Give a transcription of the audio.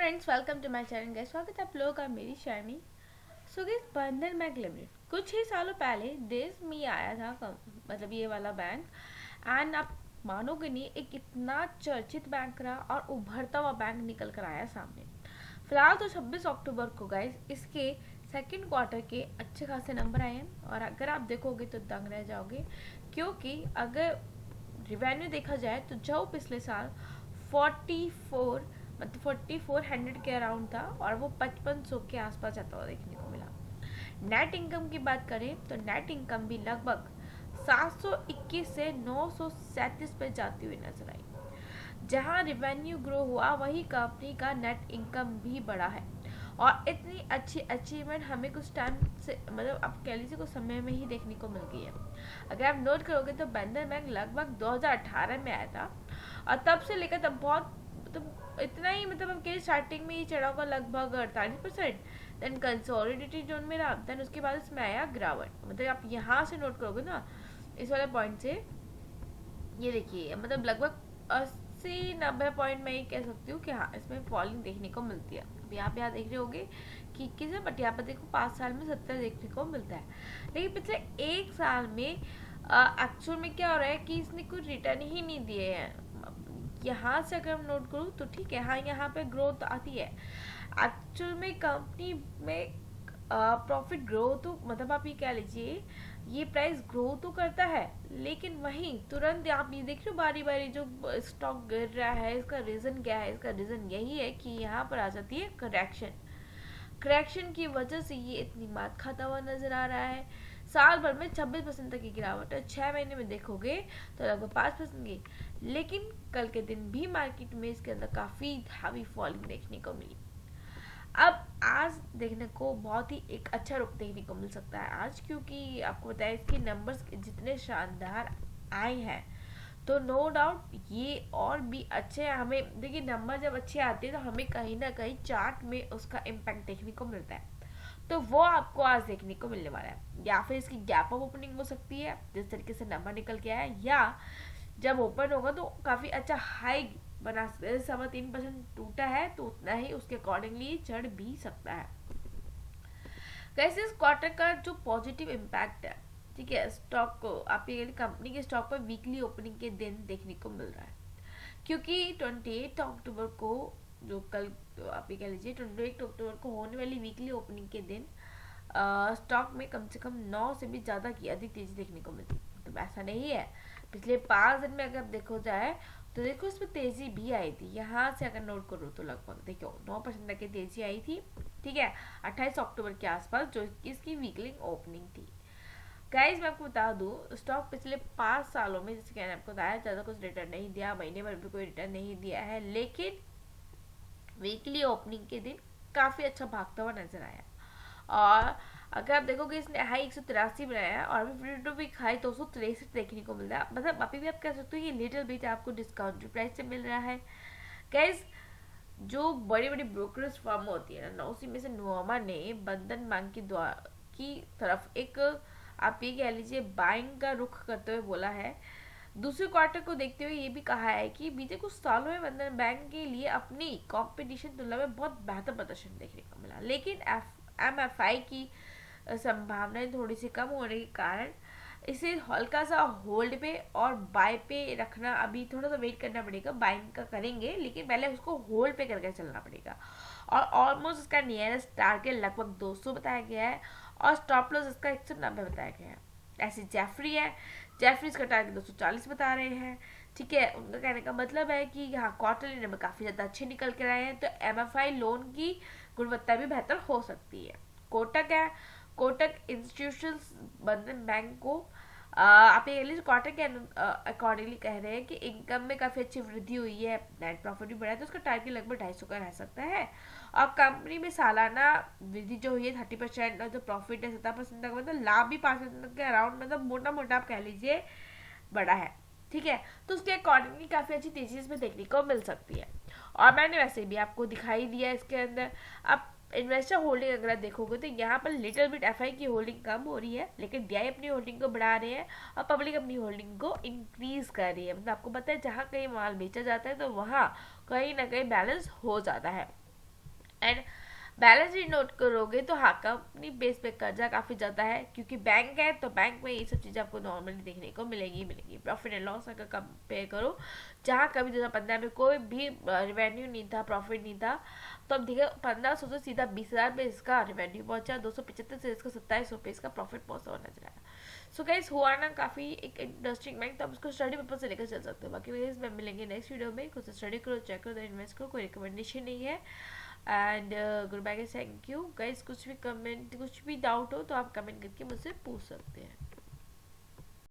Friends, welcome to my channel guys. स्वागत है आप लोगों का मेरी चैनल में। So guys, Bandhan bank limited कुछ ही सालों पहले देश में आया था मतलब ये वाला बैंक। एंड आप मानोगे नहीं, एक इतना चर्चित बैंक रहा और उभरता हुआ बैंक निकल कर आया सामने। फिलहाल तो 26 अक्टूबर को गाइस इसके सेकंड क्वार्टर के अच्छे खासे नंबर आए हैं और अगर आप देखोगे तो दंग रह जाओगे, क्योंकि अगर रिवेन्यू देखा जाए तो जो पिछले साल 44 मतलब 4400 के अराउंड था और वो 5500 के आसपास जाता हुआ देखने को मिला। नेट इनकम की बात करें तो नेट इनकम भी लगभग 721 से 937 पे जाती हुई नजर आई। जहां रिवेन्यू ग्रो हुआ वही कंपनी का नेट इनकम भी बढ़ा है और इतनी अच्छी अचीवमेंट हमें कुछ टाइम से मतलब आप कह लीजिए कुछ समय में ही देखने को मिल गई है। अगर आप नोट करोगे तो बंधन बैंक लगभग 2018 में आया था और तब से लेकर तब बहुत मतलब इतना ही मतलब हम कह स्टार्टिंग में ही चढ़ा होगा लगभग 48%। देन कंसोलिडेटेड जोन में रहा, देन उसके बाद इसमें आया गिरावट। मतलब आप यहाँ से नोट करोगे ना इस वाले पॉइंट से, ये देखिए मतलब लगभग 80-90 पॉइंट में ही कह सकती हूँ कि हाँ इसमें फॉलिंग देखने को मिलती है। अब यहाँ देख रहे होगे कि किस है, बट यहाँ पर देखो 5 साल में 70 देखने को मिलता है। लेकिन पिछले एक साल में एक्चुअल में क्या हो रहा है कि इसने कोई रिटर्न ही नहीं दिए हैं। यहाँ से अगर हम नोट करूँ तो ठीक है, हाँ यहाँ पे ग्रोथ आती है। एक्चुअल में कंपनी में प्रॉफिट ग्रो तो मतलब आप ये कह लीजिए ये प्राइस ग्रो तो करता है, लेकिन वहीं तुरंत आप ये देख रहे हो बारी बारी जो स्टॉक गिर रहा है, इसका रीजन क्या है? इसका रीजन यही है कि यहाँ पर आ जाती है करेक्शन। करेक्शन की वजह से ये इतनी मात खाता हुआ नजर आ रहा है। साल भर में 26% तक की गिरावट है, 6 महीने में देखोगे तो लगभग 5% की। लेकिन कल के दिन भी मार्केट में इसके अंदर काफी हावी फॉलिंग देखने को मिली। अब आज देखने को बहुत ही एक अच्छा रुख देखने को मिल सकता है आज, क्योंकि आपको बताया इसके नंबर्स जितने शानदार आए हैं तो नो डाउट ये और भी अच्छे हैं। हमें देखिए नंबर जब अच्छे आते हैं तो हमें कहीं ना कहीं चार्ट में उसका इम्पैक्ट देखने को मिलता है, तो वो आपको आज देखने को मिलने वाला है। या फिर इसकी गैप ऑफ ओपनिंग हो सकती है जिस तरीके से नंबर निकल के आया, या जब ओपन होगा तो काफी अच्छा हाई बना सकते हैं। 3.25% टूटा है तो उतना ही उसके अकॉर्डिंगली चढ़ भी सकता है। कैसे इस क्वार्टर का जो पॉजिटिव इम्पैक्ट है, ठीक है, स्टॉक को आप ये कंपनी के स्टॉक पर वीकली ओपनिंग के दिन देखने को मिल रहा है, क्योंकि 28 अक्टूबर को जो कल तो आप ये कह लीजिए 28 अक्टूबर को होने वाली वीकली ओपनिंग के दिन स्टॉक में कम से कम 9 से भी ज़्यादा की अधिक तेजी देखने को मिलती। मतलब ऐसा नहीं है, पिछले 5 दिन में अगर देखो जाए तो देखो इसमें तेजी भी आई थी। यहाँ से अगर नोट करो तो लगभग देखो 9% तक की तेजी आई थी, ठीक है, 28 अक्टूबर के आसपास जो इसकी वीकली ओपनिंग थी। गाइस मैं आपको बता दूं, स्टॉक पिछले 5 सालों में जैसे मैंने आपको बताया ज़्यादा कुछ रिटर्न नहीं दिया, महीने भर भी कोई रिटर्न नहीं दिया है, लेकिन वीकली ओपनिंग के दिन काफ़ी अच्छा भागता हुआ नजर आया। और अगर आप देखोगे इसने हाई 183 बनाया है और अभी टू वीक हाई 263 देखने को मिल रहा है। मतलब अभी भी आप कह सकते हो ये लिटिल बिट आपको डिस्काउंटेड प्राइस से मिल रहा है। गाइस जो बड़ी बड़ी ब्रोकरेज फर्म होती है ना, उसी में से नोमा ने बंधन बैंक की तरफ एक आप ये कह लीजिए बाइंग का रुख करते हुए बोला है। दूसरे क्वार्टर को देखते हुए ये भी कहा है कि बीते कुछ सालों में बंधन बैंक के लिए अपनी कंपटीशन तुलना में बहुत बेहतर प्रदर्शन देखने को मिला, लेकिन MFI की संभावनाएं थोड़ी सी कम होने के कारण इसे हल्का सा होल्ड पे और बाय पे रखना, अभी थोड़ा सा वेट करना पड़ेगा। बाइंग का करेंगे लेकिन पहले उसको होल्ड पे करके चलना पड़ेगा। और ऑलमोस्ट इसका नियरेस्ट टारगेट लगभग 200 बताया गया है और स्टॉप लॉस इसका 190 बताया गया है। ऐसी जेफरी है, जेफरीज का टारगेट 240 बता रहे हैं, ठीक है। उनका कहने का मतलब है कि यहाँ क्वार्टरली नंबर काफी ज्यादा अच्छे निकल के आए हैं, तो MFI लोन की गुणवत्ता भी बेहतर हो सकती है। कोटक है, कोटक इंस्टीट्यूशन बंधन बैंक को आप ये कह क्वार्टर के अकॉर्डिंगली कह रहे हैं कि इनकम में काफी अच्छी वृद्धि हुई है, नेट प्रॉफिट भी बढ़ा है, तो उसका टारगेट लगभग 250 का रह सकता है। और कंपनी में सालाना वृद्धि जो हुई है 30% और जो प्रॉफिट है 70% तक, मतलब लाभ भी 5% के अराउंड, मतलब मोटा मोटा आप कह लीजिए बड़ा है, ठीक है। तो उसके अकॉर्डिंगली काफी अच्छी तेजी इसमें देखने को मिल सकती है। और मैंने वैसे भी आपको दिखाई दिया इसके अंदर। अब इन्वेस्टर होल्डिंग अगर देखोगे तो यहाँ पर लिटिल बिट FI की होल्डिंग कम हो रही है, लेकिन DI अपनी होल्डिंग को बढ़ा रहे हैं और पब्लिक अपनी होल्डिंग को इंक्रीज कर रही है। मतलब आपको पता है जहाँ कहीं माल बेचा जाता है तो वहाँ कहीं ना कहीं बैलेंस हो जाता है। एंड बैलेंस शीट नोट करोगे तो हाँ कंपनी बेस पे कर्जा काफ़ी ज़्यादा है, क्योंकि बैंक है तो बैंक में ये सब चीज़ें आपको नॉर्मली देखने को मिलेगी। प्रॉफिट एंड लॉस अगर कंपेयर करो, जहाँ कभी 2015 में कोई भी रिवेन्यू नहीं था, प्रॉफिट नहीं था, तो अब देखिए 1500 से सीधा 20,000 पे इसका रिवेन्यू पहुंचा, 275 से इसका 2700 पे इसका प्रॉफिट पहुंचा हुआ नजर आया। सो गाइस हुआ ना काफ़ी एक इंटरेस्टिंग बैंक, तो आप उसको स्टडी पर्पज से लेकर चल सकते हो। बाकी मेरे में मिलेंगे नेक्स्ट वीडियो में, कुछ स्टडी करो, चेक करो, इन्वेस्ट करो, कोई रिकमेंडेशन नहीं है। And goodbye guys, thank you guys. कुछ भी कमेंट, कुछ भी डाउट हो तो आप कमेंट करके मुझसे पूछ सकते हैं।